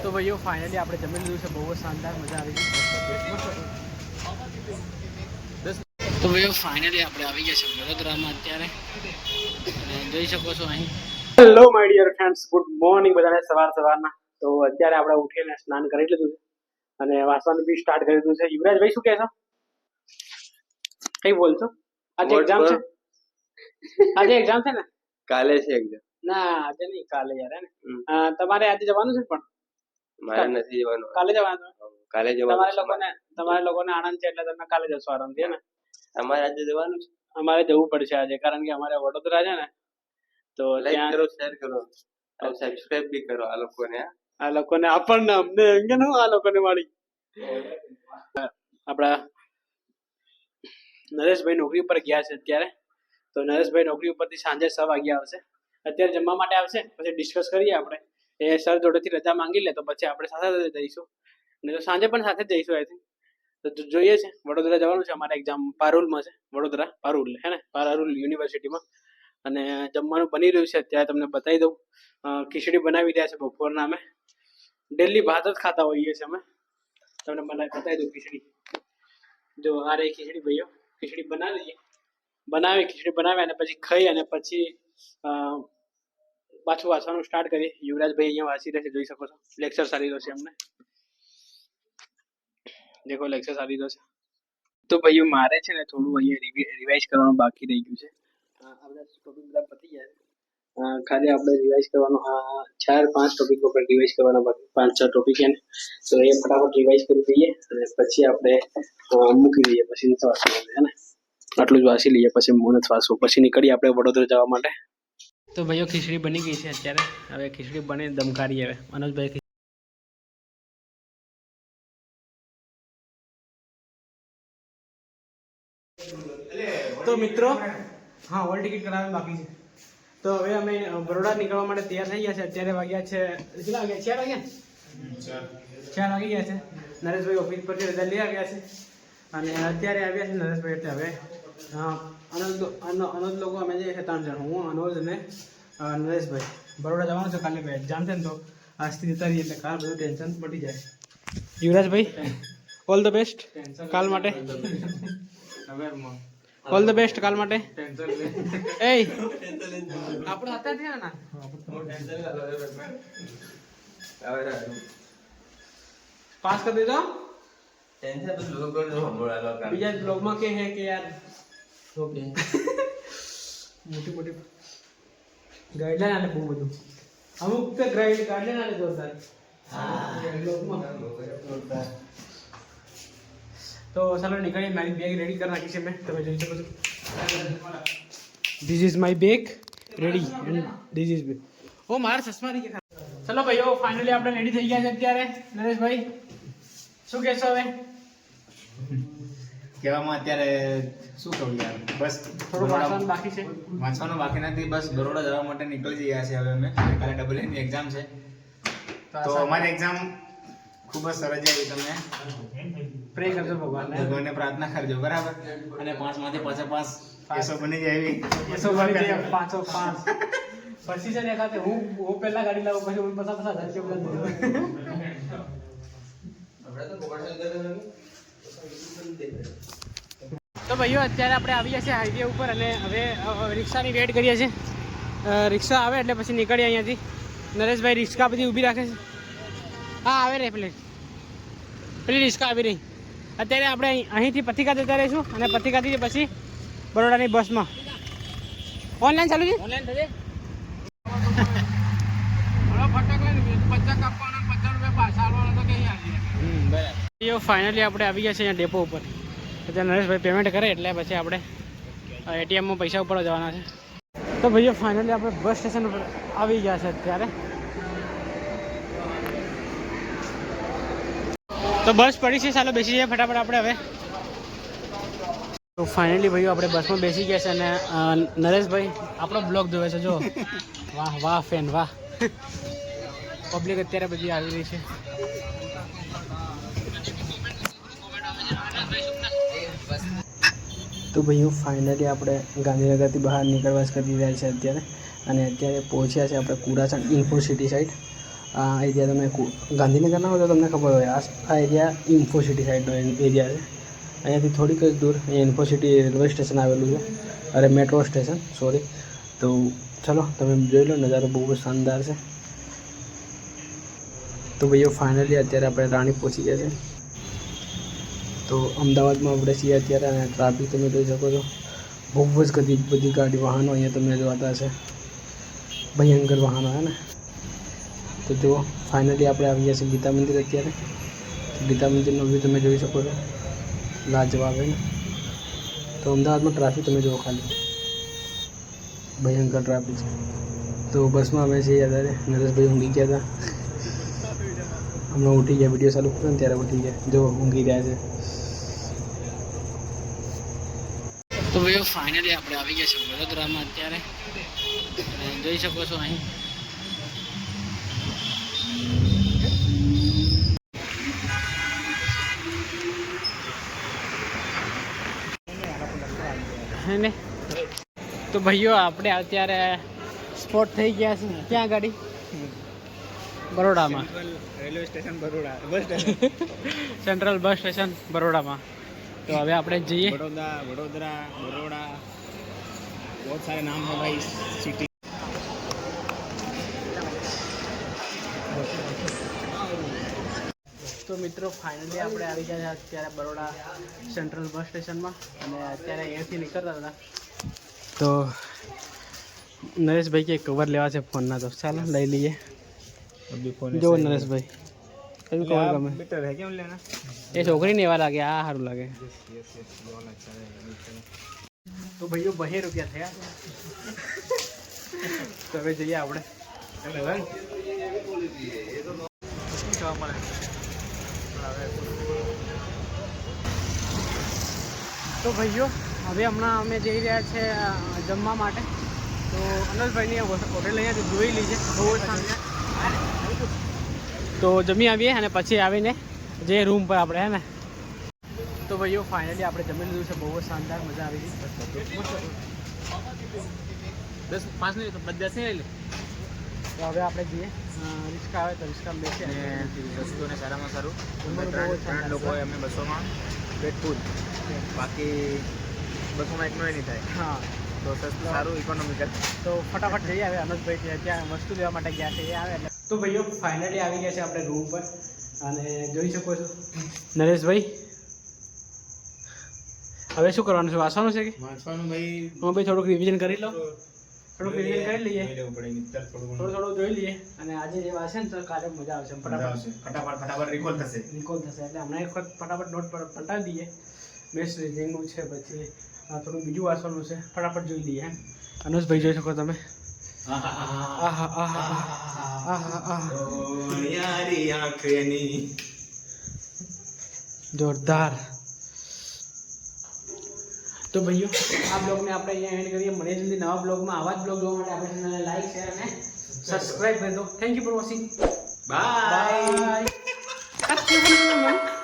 તો ભાઈઓ ફાઇનલી આપણે જમી લીધું છે, બહુ જ શાનદાર મજા આવી ગઈ. તો ભાઈઓ ફાઇનલી આપણે આવી ગયા છે વડોદરામાં અત્યારે, અને જોઈ શકો છો અહીં. Hello my dear friends, good morning બધાને સવારના. તો અત્યારે આપણે ઉઠીને સ્નાન કરી લીધું છે અને વાંચવાનું બી સ્ટાર્ટ કરી દીધું છે. યુવરાજભાઈ શું કહેશો? કઈ બોલશો? આજે એક્ઝામ છે? આજે એક્ઝામ છે ને? કાલે છે એક્ઝામ. ના આજે નહીં, કાલે યાર. હે ને તમારે આજે જવાનું છે પણ મારે નથી જવાનું. કાલે જવાનું. કાલે જવાનું. તમારે લોકોને આનંદ છે એટલે તમે કાલે જશો આરામથી. ને અમારે આજે જવાનું છે. અમારે જવું પડશે આજે, કારણ કે અમારે વડોદરા છે ને, તો લાઈક કરો, શેર કરો અને સબસ્ક્રાઇબ બી કરો આ લોકોને આપણને અમને એંગે નો આ લોકોને વાળી. આપણા નરેશભાઈ નોકરી ઉપર ગયા છે અત્યારે, તો નરેશભાઈ નોકરી ઉપરથી સાંજે 6 વાગે આવશે. અત્યારે જમવા માટે આવશે, પછી ડિસ્કસ કરીએ આપણે. એ સર જોડેથી રજા માંગી લે તો પછી આપણે સાથે જઈશું, ને તો સાંજે પણ સાથે જઈશું. આઈ થિંક તો જોઈએ છે. વડોદરા જવાનું છે, અમારે એક્ઝામ પારુલમાં છે. વડોદરા પારુલ હે ને, પારુલ યુનિવર્સિટીમાં. અને જમવાનું બની રહ્યું છે અત્યારે, તમને બતાવી દઉં. ખીચડી બનાવી રહ્યા છે બપોરના. અમે ડેલી ભાત જ ખાતા હોઈએ છીએ અમે. તમને બતાવી દઉં ખીચડી. જો આ રહી ખીચડી ભાઈઓ. ખીચડી ખીચડી બનાવી અને પછી ખાઈ અને પછી પાછું વાંચવાનું સ્ટાર્ટ કરીએ. યુવરાજભાઈ અહીંયા વાંચી રહેશે, જોઈ શકો છો. લેક્ચર ચાલી રહ્યો છે અમને. દેખો લેક્ચર ચાલી રહ્યો છે. તો ભાઈઓ મારે છે ને થોડું અહીંયા રિવાઇઝ કરવાનું બાકી રહી ગયું છે. આ બધા ટોપિક બધા પતી ગયા છે. ખાલી આપણે રિવાઇઝ કરવાનું 4-5 ટોપિકો પર રિવાઇઝ કરવાના બાકી 5-6 ટોપિક છે ને, તો એ ફટાફટ રિવાઇઝ કરી દઈએ અને પછી આપણે મૂકી દઈએ. પછી નથી વાંચવાનું હે ને, આટલું જ વાંચી લઈએ પછી નથી વાંચવું. પછી નીકળીએ આપણે વડોદરા જવા માટે. તો ભાઈઓ ખીચડી બની ગઈ છે અત્યારે. હવે ખીચડી બની દમ કાઢીએ. હવે મનોજભાઈ તો મિત્રો, હા હોલ ટિકિટ કરાવવાની બાકી છે. તો હવે અમે બરોડા નીકળવા માટે તૈયાર થઈ ગયા છે. અત્યારે વાગ્યા છે કેટલા વાગ્યા? 4 વાગી ગયા છે. નરેશભાઈ ઓફિસ પરથી રજા લઈ આવ્યા છે અને અત્યારે આવ્યા છે નરેશભાઈ. એટલે હવે અનોજ લોકો અમે જઈએ છીએ 3 જણ, હું, અનોજ અને નરેશભાઈ. બરોડા જવાનું છે કાલે એક્ઝામ છે ને, તો આજથી જતા રહીએ એટલે કાલ બધું ટેન્શન પડી જાય. યુવરાજભાઈ ઓલ ધ બેસ્ટ કાલ માટે. ઓલ ધ બેસ્ટ કાલ માટે. એ આપણો હતા થયા ના પાસ કરી દેજો. બીજા બ્લોગમાં કે હે કે યાર મોટી ગાઈડલાઈન આલે બહુ બધું. અમુક તો ગાઈડલાઈન આલે જોરદાર. તો ચાલો નીકળીએ. મારી બેગ રેડી કરી નાખી છે મેં, તમે જોઈ શકો છો. This is my bag ready and this is bag. ઓ મારા ચશ્મા રહી ગયા. ચલો ભાઈઓ ફાઇનલી આપણે રેડી થઈ ગયા છે અત્યારે. નરેશભાઈ શું કહેશો હવે? કહેવામાં અત્યારે શું કહું યાર, બસ થોડું વાંચવાનું બાકી છે. વાંચવાનું બાકી નથી, બસ બરોડા જવા માટે નીકળી ગયા છે હવે અમે. કાલે ડબલ એની એક્ઝામ છે, તો અમારી એક્ઝામ ખૂબ જ સરસ જાય. તમે પ્રે કરજો ભગવાનને પ્રાર્થના કરજો, બરાબર? અને 5 માંથી 5 એસો બની જાય એવી. એસો બની જાય 5 પછી છે ને એકાતે હું પહેલા ગાડી લાવું, પછી હું પાછા તો ભાઈઓ અત્યારે આપણે આવી ગયા છીએ હાઈવે ઉપર અને હવે રિક્ષાની વેટ કરીએ છીએ. રિક્ષા આવે એટલે પછી નીકળીએ અહીંયાથી. નરેશભાઈ રિક્ષા બધી ઊભી રાખે છે. હા આવે રે પેલી રિક્ષા આવી રહી. અત્યારે આપણે અહીંથી પથિકા જતા રહીશું અને પથિકાથી પછી બરોડાની બસમાં. ઓનલાઈન ચાલુ છે? ઓનલાઈન થશે. ફાઇનલી આપણે આવી ગયા છે અહીંયા ડેપો ઉપર. અત્યારે નરેશભાઈ પેમેન્ટ કરે એટલે પછી આપણે એટીએમમાં પૈસા ઉપાડવા જવાના છે. તો ભાઈઓ ફાઇનલી આપણે બસ સ્ટેશન ઉપર આવી ગયા છે અત્યારે. તો બસ પડી છે, ચાલો બેસી જાય ફટાફટ આપણે હવે. તો ફાઇનલી ભાઈઓ આપણે બસમાં બેસી ગયા છે અને નરેશભાઈ આપણો બ્લોગ જોવે છે. જો વાહ વાહ ફેન વાહ. પબ્લિક અત્યારે બધી આવી રહી છે. તો ભાઈઓ ફાઇનલી આપણે ગાંધીનગરથી બહાર નીકળવા જ કરી રહ્યા છે અત્યારે. અને અત્યારે પહોંચ્યા છે આપણે કુરાસણ ઇન્ફો સિટી સાઈડ. આ એરિયા તમે ગાંધીનગરના હોય તો તમને ખબર હોય આ એરિયા ઇન્ફોસિટી સાઈડનો એરિયા છે. અહીંયાથી થોડીક જ દૂર અહીંયા ઇન્ફોસિટી રેલવે સ્ટેશન આવેલું છે, અરે મેટ્રો સ્ટેશન સોરી. તો ચલો તમે જોઈ લો, નજારો બહુ જ શાનદાર છે. તો ભાઈઓ ફાઇનલી અત્યારે આપણે રાણી પહોંચી ગયા છે. તો અમદાવાદમાં આપણે છીએ અત્યારે અને ટ્રાફિક તમે જોઈ શકો છો, બહુ જ બધી ગાડી વાહનો અહીંયા તમને જોવાતા હશે, ભયંકર વાહનો હે ને. તો જુઓ ફાઇનલી આપણે આવી ગયા છીએ ગીતા મંદિર. અત્યારે ગીતા મંદિરનો વ્યૂ તમે જોઈ શકો છો, લાજવાબ હે ને. તો અમદાવાદમાં ટ્રાફિક તમે જુઓ ખાલી, ભયંકર ટ્રાફિક છે. તો બસમાં અમે છીએ અત્યારે, નરેશભાઈ ઊંઘી ગયા હતા, હમણાં ઉઠી ગયા, વિડીયો ચાલુ કર્યો ને ત્યારે ઉઠી ગયા, જો ઊંઘી રહ્યા છે. તો ભાઈઓ ફાઇનલી આપણે આવી ગયા છીએ વડોદરામાં અત્યારે, જોઈ શકો છો અહીં. ને તો ભાઈઓ આપણે અત્યારે સ્પોટ થઈ ગયા છે ક્યાં ગાડી? બરોડામાં, railway station Baroda, bus station central bus station બરોડામાં. તો હવે આપણે જઈએ बड़ौदा बड़ौदा बहुत सारे नाम है भाई सिटी. તો મિત્રો ફાઇનલી આપણે આવી ગયા છે અત્યારે બરોડા સેન્ટ્રલ બસ સ્ટેશનમાં, અને અત્યારે અહીંયાથી નીકળતા હતા તો નરેશભાઈ કે કવર લેવા છે ફોનના, તો ચાલો લઈ લઈએ. જો નરેશભાઈ કયું કવર ગમે? बेटर है क्या लेना? એ છોકરીને એવા લાગે, આ સારું લાગે. તો ભાઈઓ 2 રૂપિયા થયા. તો હવે જઈએ આપણે. તો ભાઈઓ હવે હમણાં અમે જઈ રહ્યા છે જમવા માટે. તો અનસભાઈની હોટેલ અહીંયાથી જોઈ લીધી, બહુ જ શાનદાર. તો જમી આવીએ અને પછી આવીને જે રૂમ પર આપણે હે ને. તો ભાઈઓ ફાઇનલી આપણે જમી લીધું છે, બહુ જ શાનદાર, મજા આવી ગઈ. 10 5 નહીં તો 10 નહીં લે. તો હવે આપણે જઈએ, રિક્ષા આવે તો રિક્ષામાં બેસીએ. અને વસ્તુને સારામાં સારું ત્રણ લોકો હોય અમે બસોમાં પેટ ફૂલ, બાકી બસોમાં એકનો નહીં થાય. હા તો સસ્તું સારું ઇકોનોમિકલ. તો ફટાફટ જઈએ. હવે અનસભાઈ ત્યાં વસ્તુ લેવા માટે ગયા છે, એ આવે એટલે. તો ભાઈઓ ફાઇનલી આવી ગયા છે આપણે રૂમ પર, અને જોઈ શકો છો નરેશભાઈ. હવે શું કરવાનું છે? વાંચવાનું છે કે વાંચવાનું ભાઈ? હું ભાઈ થોડુંક રિવિઝન કરી લઉં, થોડુંક રિવિઝન કરી લઈએ, લેવું પડે મિત્ર, થોડું જોઈ લઈએ, અને આજે જે વાંચે ને તો કાલે મજા આવશે. ફટાફટ રિકોલ થશે. એટલે હમણાં એક વખત ફટાફટ નોટ પર પટાવી દઈએ. મેથ્સ રીઝનિંગનું છે, પછી થોડું બીજું વાંચવાનું છે, ફટાફટ જોઈ લઈએ. અનુજભાઈ જોઈ શકો તમે. જોરદાર. તો ભાઈઓ આ બ્લોગને આપણે અહીંયા એન્ડ કરીએ. મળીએ જલ્દી નવા બ્લોગમાં. આવા જ બ્લોગ જોવા માટે આપણે ચેનલને લાઈક, શેર અને સબસ્ક્રાઇબ કરી દો. Thank you for watching. Bye. By.